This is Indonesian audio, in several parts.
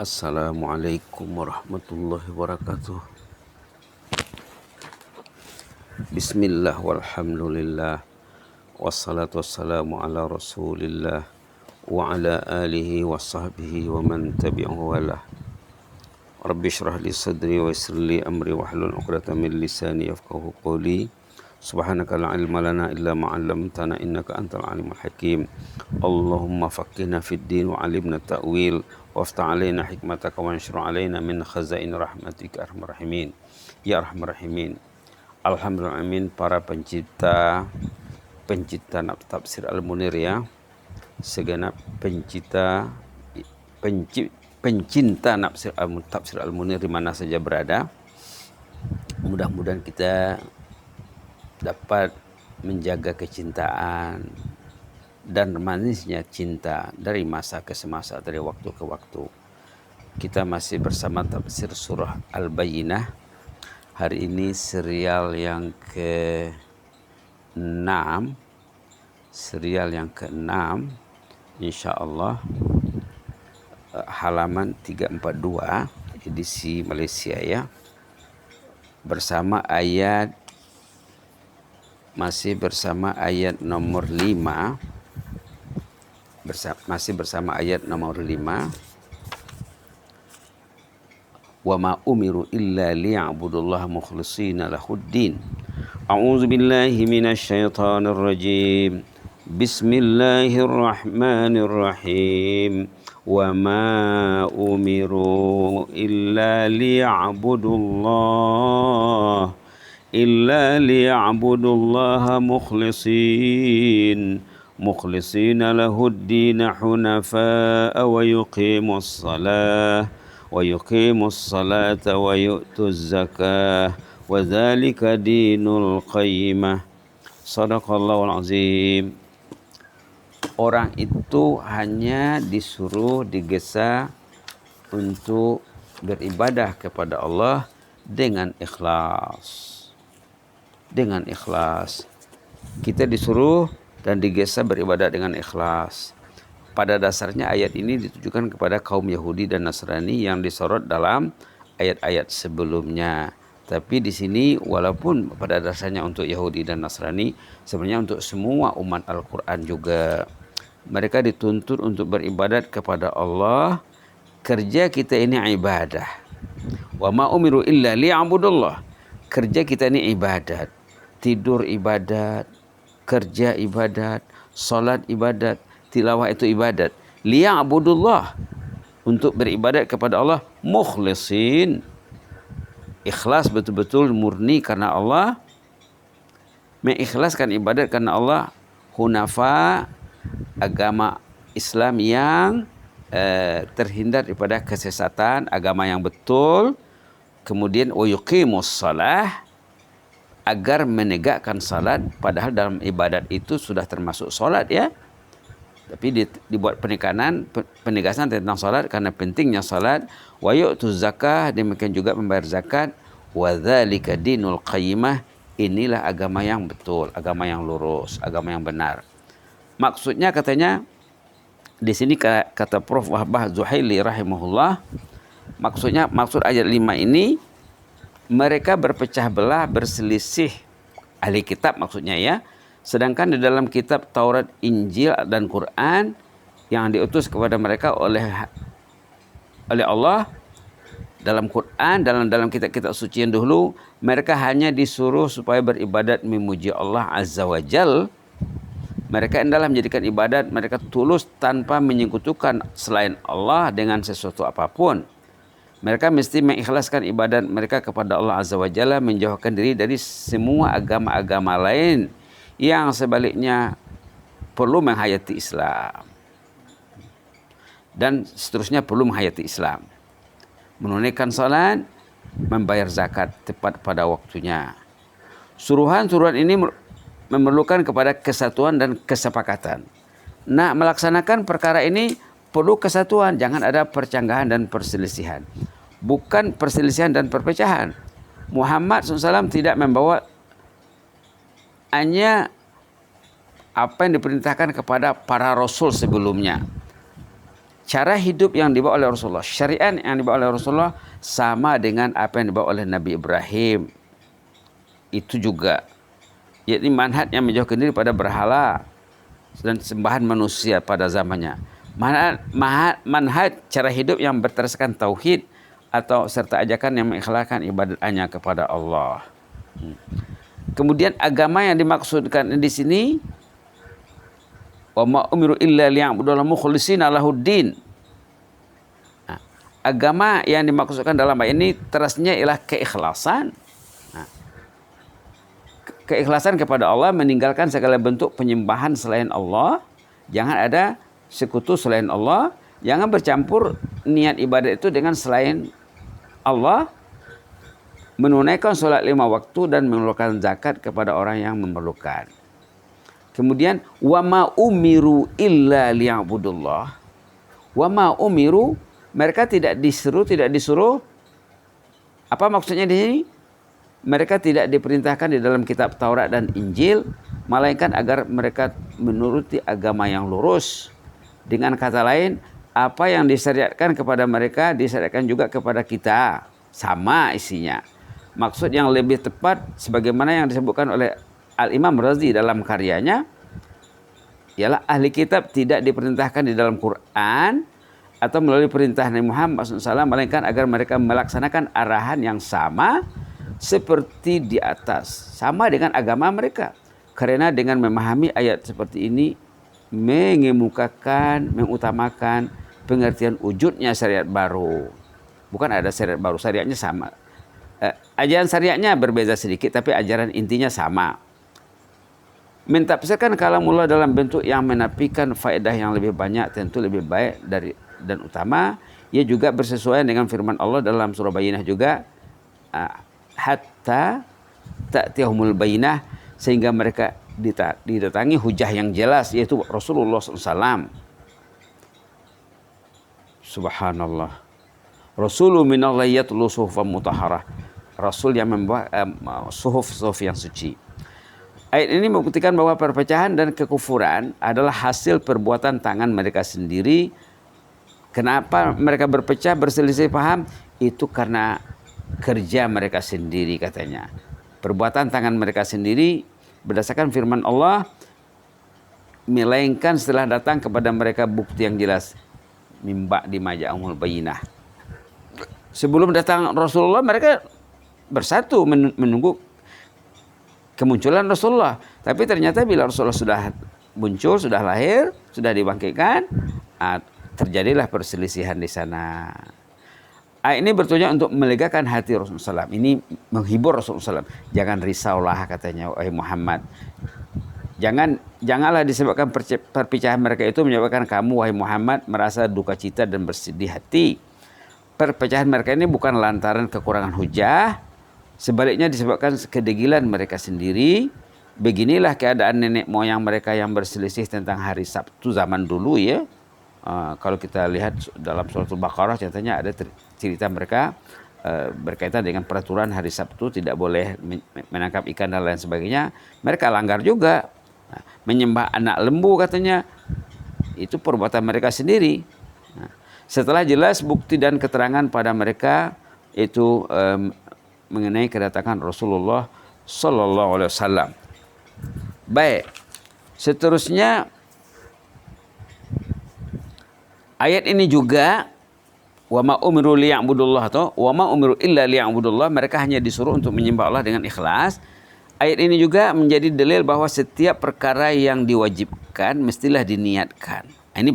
Assalamualaikum warahmatullahi wabarakatuh. Bismillah walhamdulillah wassalatu wassalamu ala rasulillah wa ala alihi wa sahbihi wa man tabi'ahu walah. Rabbi syrah li sadri wa yassir li amri wahlul 'uqdatam min lisani yafqahu qawli. Subhanaka la ilma lana illa ma 'allamtana innaka antal alimul hakim. Allahumma faqqihna fid din wa 'allimna ta'wil waftah 'alaina hikmataka wa anshur 'alaina min khazain rahmatika arhamar rahimin ya arhamar rahimin. Alhamdulillah amin. Para pencinta tafsir Al-Munir ya, segenap pencinta tafsir Al-Munir di mana saja berada, mudah-mudahan kita dapat menjaga kecintaan dan manisnya cinta dari masa ke semasa, dari waktu ke waktu. Kita masih bersama tafsir surah Al-Bayyinah. Hari ini serial yang ke-6, insyaallah, halaman 342 edisi Malaysia ya, masih bersama ayat nomor 5. Masih bersama ayat nomor 5. Wa ma umiru illa liya'budullaha mukhlishina lahuddin. A'udzu billahi minasy syaithanir rajim. Bismillahirrahmanirrahim. Wa ma umiru illa liya'budullaha mukhlishina lahuddin hunafa'a wa yuqimus salata wa yu'tuz zakah wa dzalika dinul qayyimah. Shadaqallahul azim. Orang itu hanya disuruh, digesa untuk beribadah kepada Allah dengan ikhlas. Dengan ikhlas. Kita disuruh dan digesa beribadah dengan ikhlas. Pada dasarnya ayat ini ditujukan kepada kaum Yahudi dan Nasrani yang disorot dalam ayat-ayat sebelumnya. Tapi di sini walaupun pada dasarnya untuk Yahudi dan Nasrani, sebenarnya untuk semua umat Al-Quran juga. Mereka dituntut untuk beribadat kepada Allah. Kerja kita ini ibadah. Wa ma umiru illa liya'budullah. Kerja kita ini ibadat. Tidur ibadat, kerja ibadat, salat ibadat, tilawah itu ibadat. Liya'budullah, untuk beribadat kepada Allah mukhlisin. Ikhlas betul-betul murni karena Allah. Mengikhlaskan ibadat karena Allah. Hunafa, agama Islam yang terhindar daripada kesesatan, agama yang betul. Kemudian wa yuqimus shalah, agar menegakkan salat, padahal dalam ibadat itu sudah termasuk salat ya. Tapi dibuat penegasan tentang salat karena pentingnya salat. Wa yu'tuz zakah, demikian juga membayar zakat. Wa dzalika dinul qayyimah, inilah agama yang betul, agama yang lurus, agama yang benar. Maksudnya katanya di sini kata Prof. Wahbah Zuhaili rahimahullah, maksud ayat 5 ini, mereka berpecah belah, berselisih, ahli kitab maksudnya ya. Sedangkan di dalam kitab Taurat, Injil dan Quran yang diutus kepada mereka oleh Allah, dalam Quran, dalam kitab-kitab suci yang dahulu, mereka hanya disuruh supaya beribadat memuji Allah Azza wa Jal. Mereka adalah menjadikan ibadat mereka tulus tanpa menyekutukan selain Allah dengan sesuatu apapun. Mereka mesti mengikhlaskan ibadat mereka kepada Allah Azza wa Jalla, menjauhkan diri dari semua agama-agama lain yang sebaliknya perlu menghayati Islam. Dan seterusnya perlu menghayati Islam. Menunaikan salat, membayar zakat tepat pada waktunya. Suruhan-suruhan ini memerlukan kepada kesatuan dan kesepakatan. Nah, melaksanakan perkara ini perlu kesatuan, jangan ada percanggahan dan perselisihan. Bukan perselisihan dan perpecahan. Muhammad SAW tidak membawa hanya apa yang diperintahkan kepada para rasul sebelumnya. cara hidup yang dibawa oleh Rasulullah, syariat yang dibawa oleh Rasulullah sama dengan apa yang dibawa oleh Nabi Ibrahim. Itu juga, yakni manhaj yang menjauhkan diri pada berhala dan sembahan manusia pada zamannya. Manhaj cara hidup yang berdasarkan tauhid atau serta ajakan yang mengikhlaskan ibadat hanya kepada Allah. Kemudian agama yang dimaksudkan di sini, wa ma umiru illa liya'budullaha mukhlishina lahuddin. Agama yang dimaksudkan dalam ayat ini terasnya ialah keikhlasan. Keikhlasan kepada Allah, meninggalkan segala bentuk penyembahan selain Allah. Jangan ada sekutu selain Allah. Jangan bercampur niat ibadat itu dengan selain Allah. Menunaikan sholat 5 waktu dan mengeluarkan zakat kepada orang yang memerlukan. Kemudian wa ma umiru illa liya'budullah. Wa ma umiru, mereka tidak disuruh. Apa maksudnya di sini? Mereka tidak diperintahkan di dalam kitab Taurat dan Injil, melainkan agar mereka menuruti agama yang lurus. Dengan kata lain, apa yang disyariatkan kepada mereka disyariatkan juga kepada kita. Sama isinya. Maksud yang lebih tepat sebagaimana yang disebutkan oleh Al-Imam Razi dalam karyanya, ialah ahli kitab tidak diperintahkan di dalam Quran atau melalui perintah Nabi Muhammad SAW, melainkan agar mereka melaksanakan arahan yang sama seperti di atas, sama dengan agama mereka. Karena dengan memahami ayat seperti ini mengutamakan pengertian wujudnya syariat baru. Bukan ada syariat baru, syariatnya sama. Ajaran syariatnya berbeza sedikit, tapi ajaran intinya sama. Mentafsirkan kalamullah dalam bentuk yang menafikan faedah yang lebih banyak tentu lebih baik dan utama. Ia juga bersesuaian dengan firman Allah dalam surah Bayyinah juga, hatta ta'tiyahumul bayyinah, sehingga mereka didatangi hujah yang jelas, yaitu Rasulullah SAW. Subhanallah. Rasulun minallahi yatlu suhufan mutahharah. Rasul yang membawa suhuf yang suci. Ayat ini membuktikan bahwa perpecahan dan kekufuran adalah hasil perbuatan tangan mereka sendiri. Kenapa mereka berpecah, berselisih paham? Itu karena kerja mereka sendiri katanya. Perbuatan tangan mereka sendiri berdasarkan firman Allah, melainkan setelah datang kepada mereka bukti yang jelas, mimba di maja'umul bayinah. Sebelum datang Rasulullah, mereka bersatu menunggu kemunculan Rasulullah. Tapi ternyata bila Rasulullah sudah muncul, sudah lahir, sudah dibangkitkan, terjadilah perselisihan di sana. Ayat ini bertujuan untuk melegakan hati Rasulullah SAW. Ini menghibur Rasulullah SAW. Jangan risaulah katanya, wahai Muhammad. Janganlah disebabkan perpecahan mereka itu menyebabkan kamu, wahai Muhammad, merasa duka cita dan bersedih hati. Perpecahan mereka ini bukan lantaran kekurangan hujah, sebaliknya disebabkan kedegilan mereka sendiri. Beginilah keadaan nenek moyang mereka yang berselisih tentang hari Sabtu zaman dulu ya. Kalau kita lihat dalam surat Al-Baqarah contohnya ada cerita mereka berkaitan dengan peraturan hari Sabtu tidak boleh menangkap ikan dan lain sebagainya. Mereka langgar juga. Menyembah anak lembu katanya. Itu perbuatan mereka sendiri. Setelah jelas bukti dan keterangan pada mereka itu mengenai kedatangan Rasulullah Sallallahu Alaihi Wasallam. Baik, seterusnya ayat ini juga wa ma umiru liya'budullah atau wa ma umiru illa liya'budullah, mereka hanya disuruh untuk menyembah Allah dengan ikhlas. Ayat ini juga menjadi dalil bahwa setiap perkara yang diwajibkan mestilah diniatkan. Ini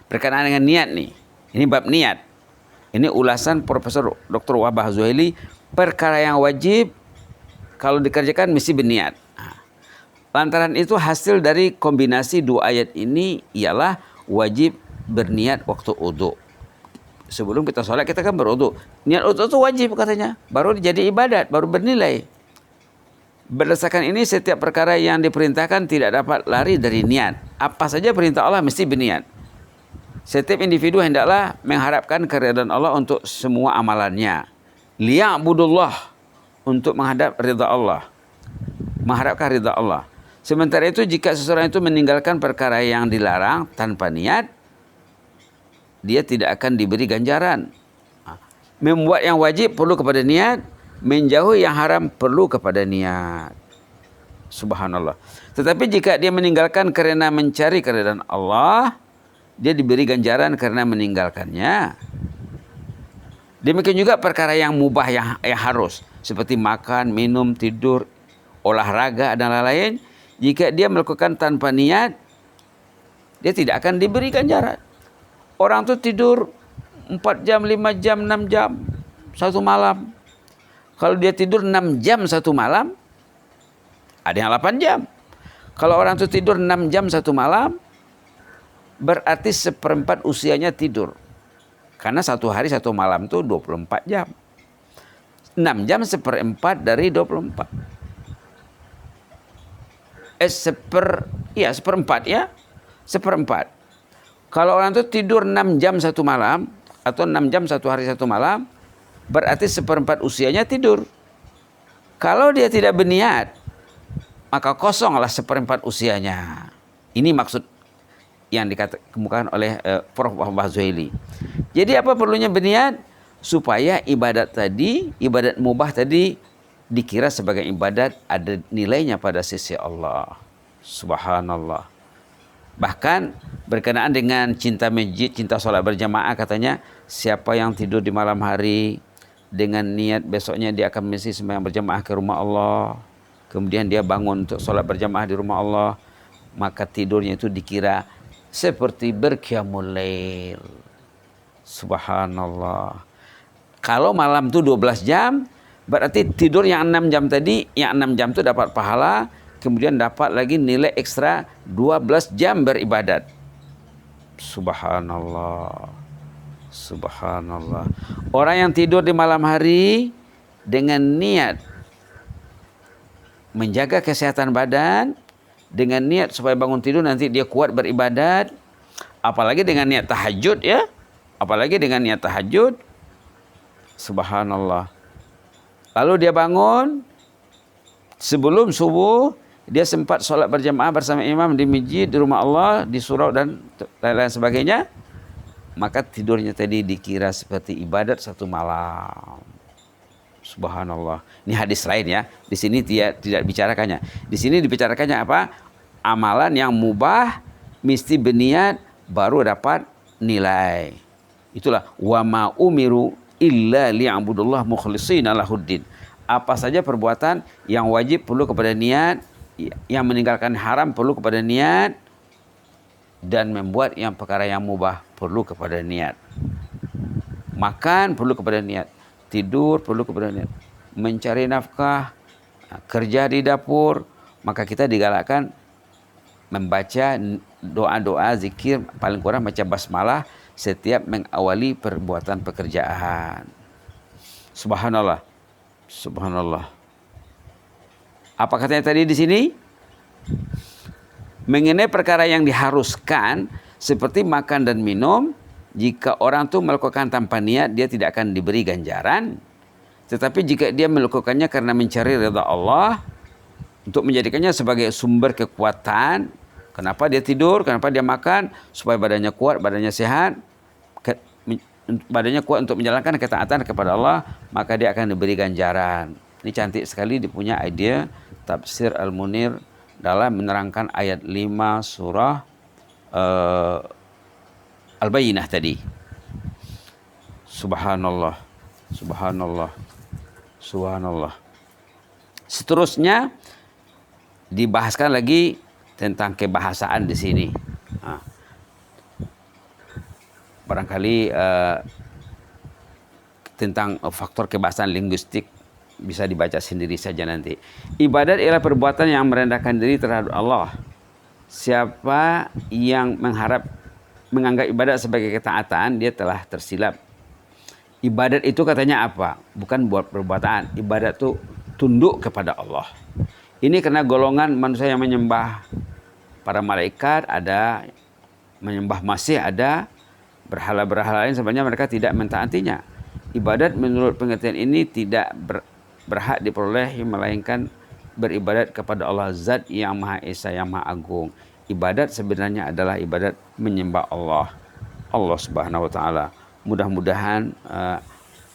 berkenaan dengan niat nih. Ini bab niat. Ini ulasan Profesor Dr. Wahbah Zuhaili. Perkara yang wajib kalau dikerjakan mesti berniat. Lantaran itu hasil dari kombinasi dua ayat ini ialah wajib berniat waktu wudu. Sebelum kita sholat kita kan berwudu. Niat wudu itu wajib katanya. Baru jadi ibadat, baru bernilai. Berdasarkan ini setiap perkara yang diperintahkan tidak dapat lari dari niat. Apa saja perintah Allah mesti berniat. Setiap individu hendaklah mengharapkan keridhaan Allah untuk semua amalannya. Liya'budullah, untuk menghadap ridha Allah. Mengharapkan ridha Allah. Sementara itu jika seseorang itu meninggalkan perkara yang dilarang tanpa niat, dia tidak akan diberi ganjaran. Membuat yang wajib perlu kepada niat, menjauhi yang haram perlu kepada niat. Subhanallah. Tetapi jika dia meninggalkan karena mencari keridhaan Allah, dia diberi ganjaran karena meninggalkannya. Demikian juga perkara yang mubah yang harus, seperti makan, minum, tidur, olahraga dan lain-lain. Jika dia melakukan tanpa niat, dia tidak akan diberi ganjaran. Orang tu tidur 4 jam, 5 jam, 6 jam satu malam. Kalau dia tidur 6 jam satu malam, ada yang 8 jam. Kalau orang itu tidur 6 jam satu malam, berarti 1/4 usianya tidur. Karena satu hari satu malam itu 24 jam. 6 jam 1/4 dari 24. 1/4 ya. 1/4. Kalau orang itu tidur 6 jam satu malam, atau 6 jam satu hari satu malam, berarti 1/4 usianya tidur. Kalau dia tidak berniat, maka kosonglah 1/4 usianya. Ini maksud yang dikemukakan oleh Prof. Muhammad Zuhaili. Jadi apa perlunya berniat? Supaya ibadat tadi, ibadat mubah tadi dikira sebagai ibadat ada nilainya pada sisi Allah. Subhanallah. Bahkan berkenaan dengan cinta masjid, cinta sholat berjamaah, katanya siapa yang tidur di malam hari dengan niat besoknya dia akan mesti sembahyang berjamaah ke rumah Allah, kemudian dia bangun untuk sholat berjamaah di rumah Allah, maka tidurnya itu dikira seperti berqiyamul lail. Subhanallah. Kalau malam itu 12 jam, berarti tidur yang 6 jam tadi, yang 6 jam itu dapat pahala, kemudian dapat lagi nilai ekstra 12 jam beribadat. Subhanallah. Subhanallah. Orang yang tidur di malam hari dengan niat menjaga kesehatan badan, dengan niat supaya bangun tidur nanti dia kuat beribadat, apalagi dengan niat tahajud ya, apalagi dengan niat tahajud. Subhanallah. Lalu dia bangun sebelum subuh, dia sempat sholat berjamaah bersama imam di masjid, di rumah Allah, di surau dan lain-lain sebagainya, maka tidurnya tadi dikira seperti ibadat satu malam. Subhanallah. Ini hadis lain ya. Di sini tidak bicarakannya. Di sini dibicarakannya apa? Amalan yang mubah mesti berniat baru dapat nilai. Itulah wa ma umiru illa liya'budullah mukhlishina lahuddin. Apa saja perbuatan yang wajib perlu kepada niat, yang meninggalkan haram perlu kepada niat, dan membuat yang perkara yang mubah perlu kepada niat. Makan perlu kepada niat, tidur perlu kepada niat, mencari nafkah, kerja di dapur, maka kita digalakkan membaca doa-doa zikir, paling kurang baca basmalah setiap mengawali perbuatan pekerjaan. Subhanallah. Subhanallah. Apa katanya tadi di sini? Mengenai perkara yang diharuskan seperti makan dan minum, jika orang itu melakukan tanpa niat, dia tidak akan diberi ganjaran. Tetapi jika dia melakukannya karena mencari ridha Allah, untuk menjadikannya sebagai sumber kekuatan, kenapa dia tidur, kenapa dia makan, supaya badannya kuat, badannya sehat, badannya kuat untuk menjalankan ketaatan kepada Allah, maka dia akan diberi ganjaran. Ini cantik sekali, dia punya idea Tafsir Al-Munir dalam menerangkan ayat 5 surah Al-Bayyinah tadi. Subhanallah. Subhanallah. Subhanallah. Seterusnya dibahaskan lagi tentang kebahasaan di sini. Barangkali tentang faktor kebahasaan linguistik bisa dibaca sendiri saja nanti. Ibadat ialah perbuatan yang merendahkan diri terhadap Allah. Siapa yang menganggap ibadat sebagai ketaatan, dia telah tersilap. Ibadat itu katanya apa? Bukan buat perbuatan. Ibadat itu tunduk kepada Allah. Ini karena golongan manusia yang menyembah para malaikat ada, menyembah Masih ada, berhala-berhala lain sebenarnya mereka tidak mentaatinya. Ibadat menurut pengertian ini tidak berhak diperoleh melainkan beribadat kepada Allah Zat yang Maha Esa, yang Maha Agung. Ibadat sebenarnya adalah ibadat menyembah Allah. Allah Subhanahu wa taala. Mudah-mudahan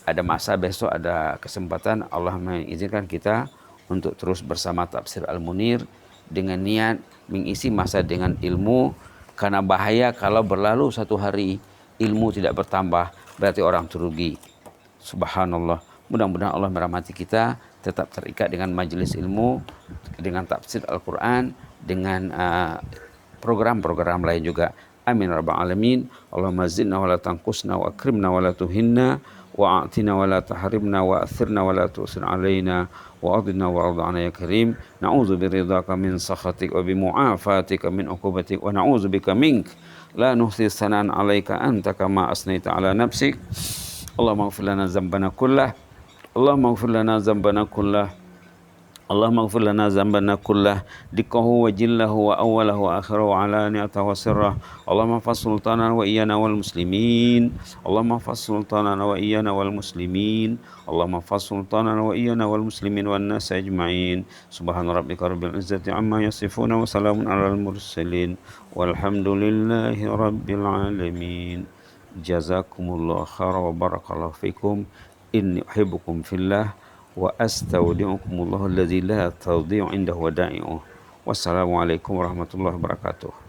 ada masa besok, ada kesempatan Allah mengizinkan kita untuk terus bersama Tafsir Al-Munir dengan niat mengisi masa dengan ilmu, karena bahaya kalau berlalu satu hari ilmu tidak bertambah, berarti orang terugi. Subhanallah. Mudah-mudahan Allah merahmati kita, tetap terikat dengan majelis ilmu, dengan tafsir Al-Quran, dengan program-program lain juga. Amin rabbal alamin. Allahumma zidna wa la tanqusna wa akrimna wa la tuhinna wa a'tina wa la tahrimna wa athirna wa la tu'sir alaina wa adina wa arda'ana ya karim. Na'udzu biridhaka min sakhatik wa bimu'afatika min uqubatik wa na'udzu bika mink la nuhsi sanan 'alaika anta kama asnaita 'ala nafsik. Allahumma ighfir lana dzambana kullah. Allahumma ighfir lana dzambana kullah. Allahumma ighfir lana dzambana kullah dikkahu wa jillahu wa awwalahu wa akhirahu wa alaniyatahu wa sirrahu. Allahumma fas sultanana wa iyana wal muslimin. Allahumma fas sultanana wa iyana wal muslimin. Allahumma fas sultanana wa iyana wal muslimin wan nas ajma'in. Subhana rabbika rabbil izzati amma yasifun wa salamun alal mursalin walhamdulillahi rabbil alamin. Jazakumullah khairan wa barakallahu fikum. Inni uhibbukum fillah wa astaudi'ukumullahu alladzi la tadhi'u indahu wada'i'uh. Wassalamualaikum warahmatullahi wabarakatuh.